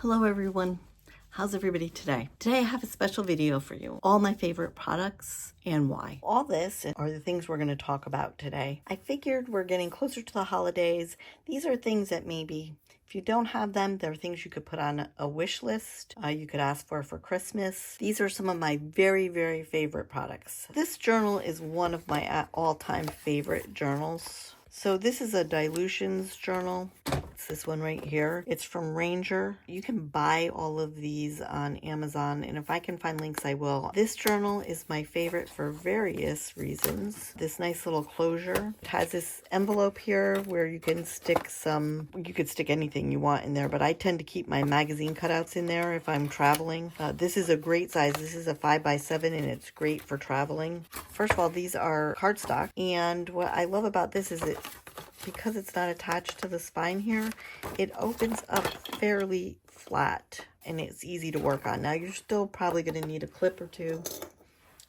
Hello everyone, how's everybody today? Today I have a special video for you, all my favorite products and why. All this are the things we're going to talk about today. I figured we're getting closer to the holidays. These are things that maybe if you don't have them, they're things you could put on a wish list. You could ask for Christmas. These are some of my very, very favorite products. This journal is one of my all-time favorite journals. So this is a Dilutions journal. It's this one right here. It's from Ranger. You can buy all of these on Amazon, and if I can find links, I will. This journal is my favorite for various reasons. This nice little closure. It has this envelope here where you can stick you could stick anything you want in there, but I tend to keep my magazine cutouts in there if I'm traveling. This is a great size. This is a 5x7, and it's great for traveling. First of all, these are cardstock, and what I love about this is because it's not attached to the spine here, it opens up fairly flat and it's easy to work on. Now you're still probably going to need a clip or two.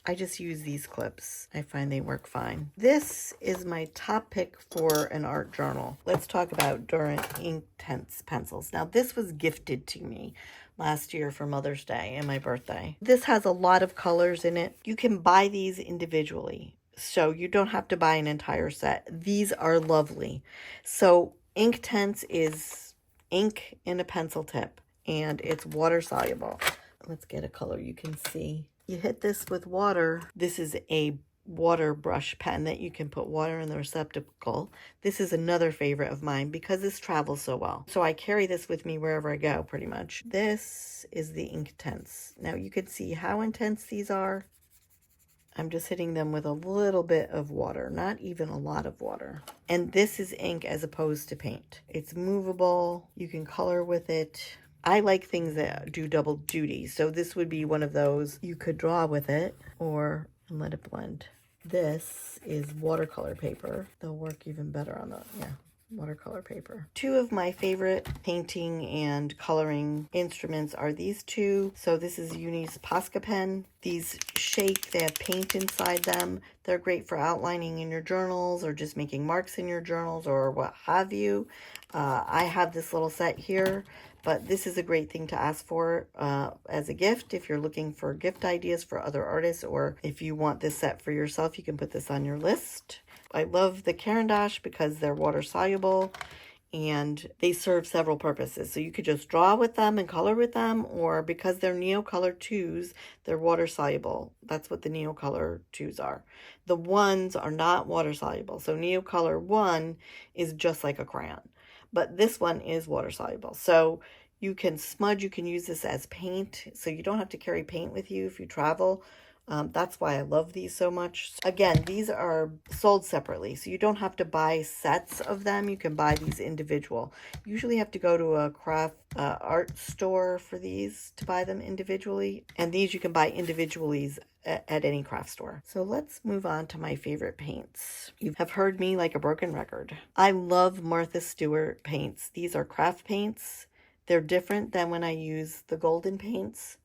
I just use these clips. I find they work fine. This is my top pick for an art journal. Let's talk about Durant Inktense pencils. Now this was gifted to me last year for Mother's Day and my birthday. This has a lot of colors in it. You can buy these individually, so you don't have to buy an entire set. These are lovely. So Inktense is ink in a pencil tip, and it's water soluble. Let's get a color you can see. You hit this with water. This is a water brush pen that you can put water in the receptacle. This is another favorite of mine because this travels so well. So I carry this with me wherever I go pretty much. This is the Inktense. Now you can see how intense these are. I'm just hitting them with a little bit of water, not even a lot of water. And this is ink as opposed to paint. It's movable. You can color with it. I like things that do double duty. So this would be one of those. You could draw with it or let it blend. This is watercolor paper. They'll work even better on watercolor paper. Two of my favorite painting and coloring instruments are these two. So this is Unis Pasca pen. These shake, they have paint inside them. They're great for outlining in your journals or just making marks in your journals or what have you. I have this little set here, but this is a great thing to ask for as a gift if you're looking for gift ideas for other artists, or if you want this set for yourself, you can put this on your list. I love the Caran d'Ache because they're water soluble and they serve several purposes. So you could just draw with them and color with them, or because they're Neocolor 2s, they're water soluble. That's what the Neocolor 2s are. The ones are not water soluble. So Neocolor 1 is just like a crayon, but this one is water soluble. So you can smudge, you can use this as paint. So you don't have to carry paint with you if you travel. That's why I love these so much. Again, these are sold separately, so you don't have to buy sets of them. You can buy these individual. You usually have to go to a craft art store for these to buy them individually, and these you can buy individually at any craft store. So let's move on to my favorite paints. You have heard me like a broken record. I love Martha Stewart paints. These are craft paints. They're different than when I use the golden paints.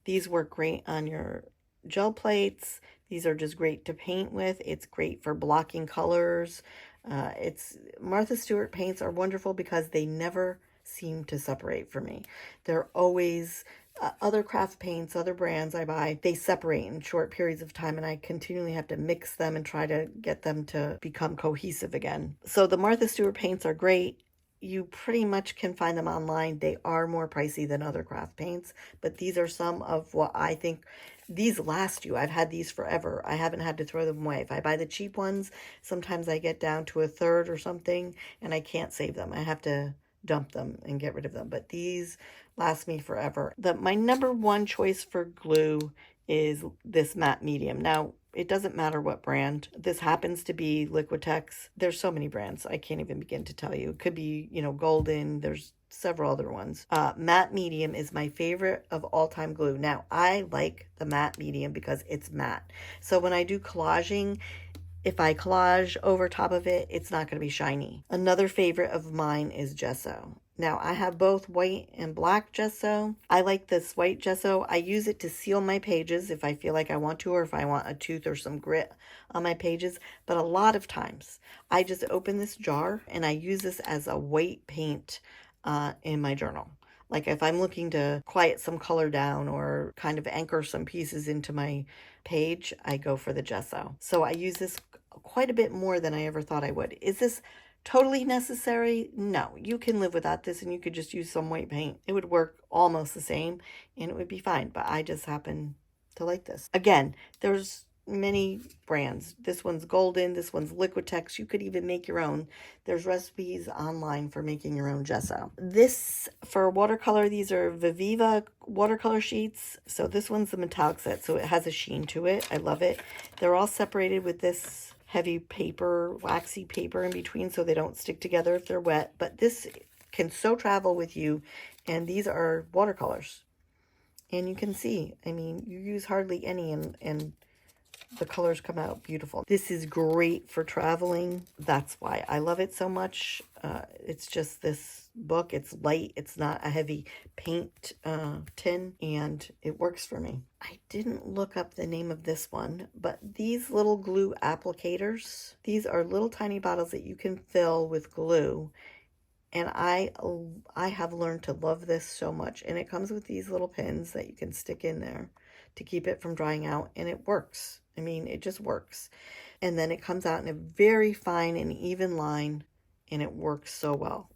These work great on your gel plates. These are just great to paint with. It's great for blocking colors. Martha Stewart paints are wonderful because they never seem to separate for me. They're always other craft paints, other brands I buy, they separate in short periods of time, and I continually have to mix them and try to get them to become cohesive again. So the Martha Stewart paints are great. You pretty much can find them online. They are more pricey than other craft paints, but these are some of what I think. These last you. I've had these forever. I haven't had to throw them away. If I buy the cheap ones, sometimes I get down to a third or something and I can't save them. I have to dump them and get rid of them. But these last me forever. My number one choice for glue is this matte medium. Now, it doesn't matter what brand. This happens to be Liquitex. There's so many brands. I can't even begin to tell you. It could be, Golden. There's several other ones. Matte medium is my favorite of all-time glue. Now, I like the matte medium because it's matte. So when I do collaging, if I collage over top of it, it's not going to be shiny. Another favorite of mine is gesso. Now, I have both white and black gesso. I like this white gesso. I use it to seal my pages if I feel like I want to, or if I want a tooth or some grit on my pages. But a lot of times, I just open this jar and I use this as a white paint in my journal. Like if I'm looking to quiet some color down or kind of anchor some pieces into my page, I go for the gesso. So I use this quite a bit more than I ever thought I would. Is this totally necessary? No, you can live without this and you could just use some white paint. It would work almost the same and it would be fine, but I just happen to like this. Again, there's many brands. This one's golden, this one's Liquitex. You could even make your own. There's recipes online for making your own gesso. This, for watercolor, these are Viviva watercolor sheets. So this one's the metallic set, so it has a sheen to it. I love it. They're all separated with this heavy paper, waxy paper in between so they don't stick together if they're wet. But this can so travel with you, and these are watercolors. And you can see, I mean, you use hardly any, and the colors come out beautiful. This is great for traveling. That's why I love it so much. It's just this book. It's light. It's not a heavy paint tin, and it works for me. I didn't look up the name of this one, but these little glue applicators, these are little tiny bottles that you can fill with glue. And I have learned to love this so much. And it comes with these little pins that you can stick in there to keep it from drying out. And it works. I mean, it just works. And then it comes out in a very fine and even line. And it works so well.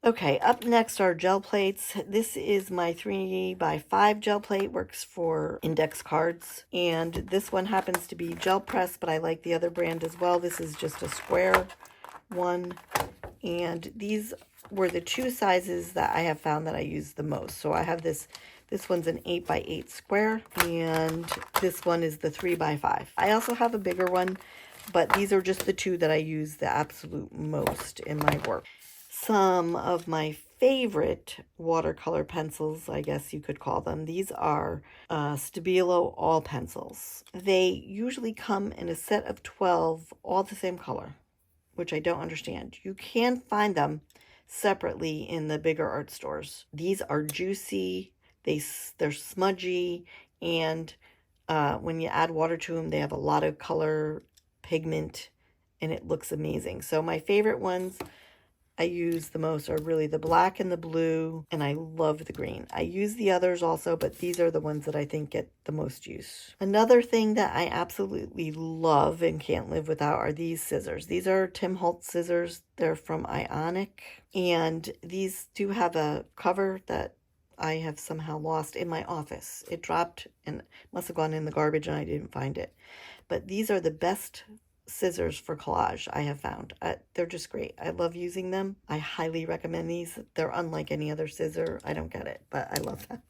Okay, up next are gel plates. This is my 3x5 gel plate. Works for index cards. And this one happens to be gel press, but I like the other brand as well. This is just a square one. And these were the two sizes that I have found that I use the most. So I have this one's an 8x8 square, and this one is the 3x5. I also have a bigger one, but these are just the two that I use the absolute most in my work. Some of my favorite watercolor pencils, I guess you could call them. These are Stabilo all pencils. They usually come in a set of 12, all the same color, which I don't understand. You can find them separately in the bigger art stores. These are juicy, they're smudgy, and when you add water to them, they have a lot of color, pigment, and it looks amazing. So my favorite ones I use the most are really the black and the blue, and I love the green. I use the others also, but these are the ones that I think get the most use. Another thing that I absolutely love and can't live without are these scissors. These are Tim Holtz scissors. They're from Ionic, and these do have a cover that I have somehow lost in my office. It dropped and must have gone in the garbage and I didn't find it. But these are the best scissors for collage I have found. They're just great. I love using them. I highly recommend these. They're unlike any other scissor. I don't get it, but I love them.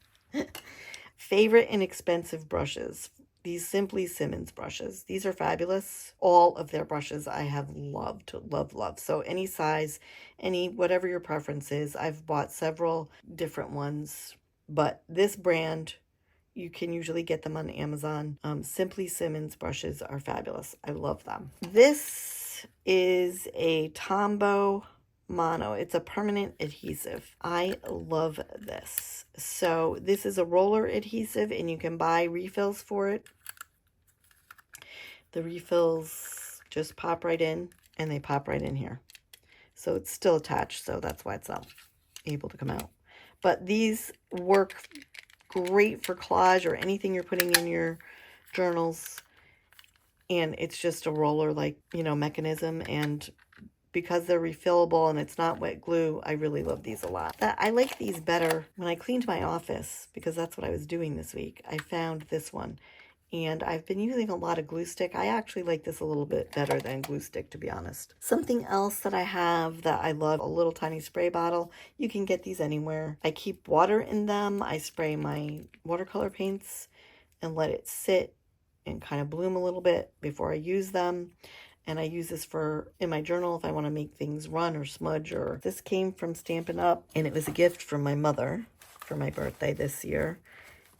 Favorite inexpensive brushes. These Simply Simmons brushes. These are fabulous. All of their brushes I have loved, love. So any size, whatever your preference is. I've bought several different ones, but this brand, you can usually get them on Amazon. Simply Simmons brushes are fabulous. I love them. This is a Tombow Mono. It's a permanent adhesive. I love this. So this is a roller adhesive, and you can buy refills for it. The refills just pop right in, and they pop right in here. So it's still attached, so that's why it's not able to come out. But these work great for collage or anything you're putting in your journals. And it's just a roller, like, mechanism. And because they're refillable and it's not wet glue, I really love these a lot. I like these better when I cleaned my office, because that's what I was doing this week. I found this one, and I've been using a lot of glue stick. I actually like this a little bit better than glue stick, to be honest. Something else that I have that I love, a little tiny spray bottle. You can get these anywhere. I keep water in them. I spray my watercolor paints and let it sit and kind of bloom a little bit before I use them. And I use this in my journal if I want to make things run or smudge. Or this came from Stampin' Up, and it was a gift from my mother for my birthday this year.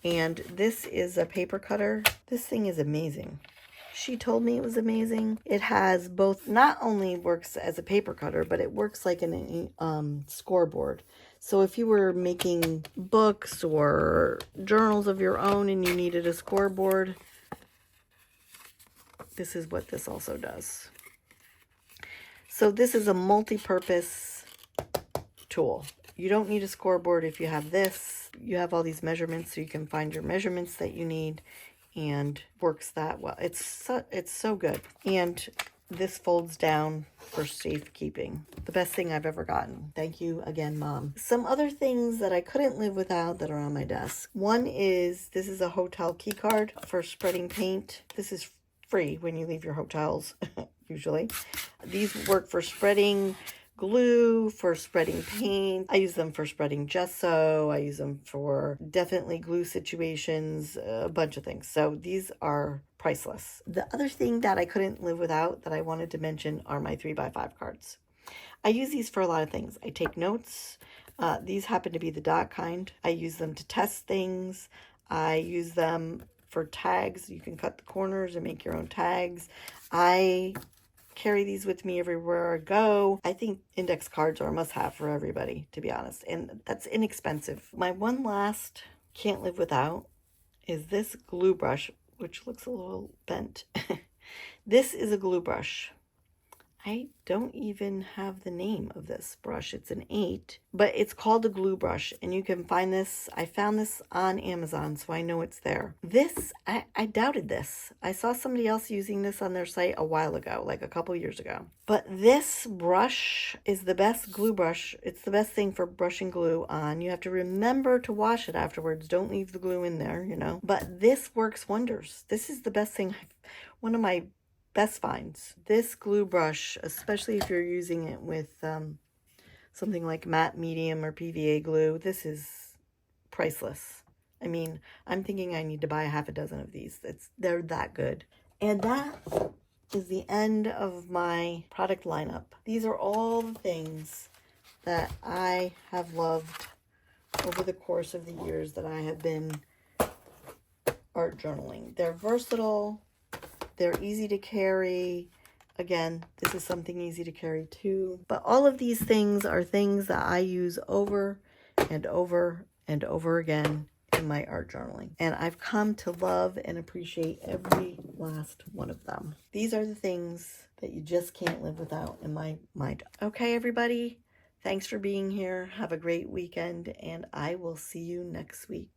And this is a paper cutter. This thing is amazing. She told me it was amazing. It has both, not only works as a paper cutter, but it works like a scoreboard. So if you were making books or journals of your own and you needed a scoreboard, this is what this also does. So this is a multi-purpose tool. You don't need a scoreboard if you have this. You have all these measurements, so you can find your measurements that you need, and works that well. It's so good. And this folds down for safekeeping. The best thing I've ever gotten. Thank you again, Mom. Some other things that I couldn't live without that are on my desk. One is, this is a hotel key card for spreading paint. This is free when you leave your hotels, usually. These work for spreading glue, for spreading paint. I use them for spreading gesso. I use them for definitely glue situations, a bunch of things. So these are priceless. The other thing that I couldn't live without that I wanted to mention are my 3x5 cards. I use these for a lot of things. I take notes. These happen to be the dot kind. I use them to test things. I use them for tags. You can cut the corners and make your own tags. I carry these with me everywhere I go. I think index cards are a must-have for everybody, to be honest, and that's inexpensive. My one last can't live without is this glue brush, which looks a little bent. This is a glue brush. I don't even have the name of this brush. It's an 8, but it's called a glue brush, and you can find this. I found this on Amazon, so I know it's there. This, I doubted this. I saw somebody else using this on their site a while ago, like a couple years ago. But this brush is the best glue brush. It's the best thing for brushing glue on. You have to remember to wash it afterwards. Don't leave the glue in there, you know. But this works wonders. This is the best thing. One of my best finds. This glue brush, especially if you're using it with something like matte medium or PVA glue, this is priceless. I mean, I'm thinking I need to buy a half a dozen of these. They're that good. And that is the end of my product lineup. These are all the things that I have loved over the course of the years that I have been art journaling. They're versatile. They're easy to carry. Again, this is something easy to carry too. But all of these things are things that I use over and over and over again in my art journaling. And I've come to love and appreciate every last one of them. These are the things that you just can't live without in my mind. Okay, everybody. Thanks for being here. Have a great weekend, and I will see you next week.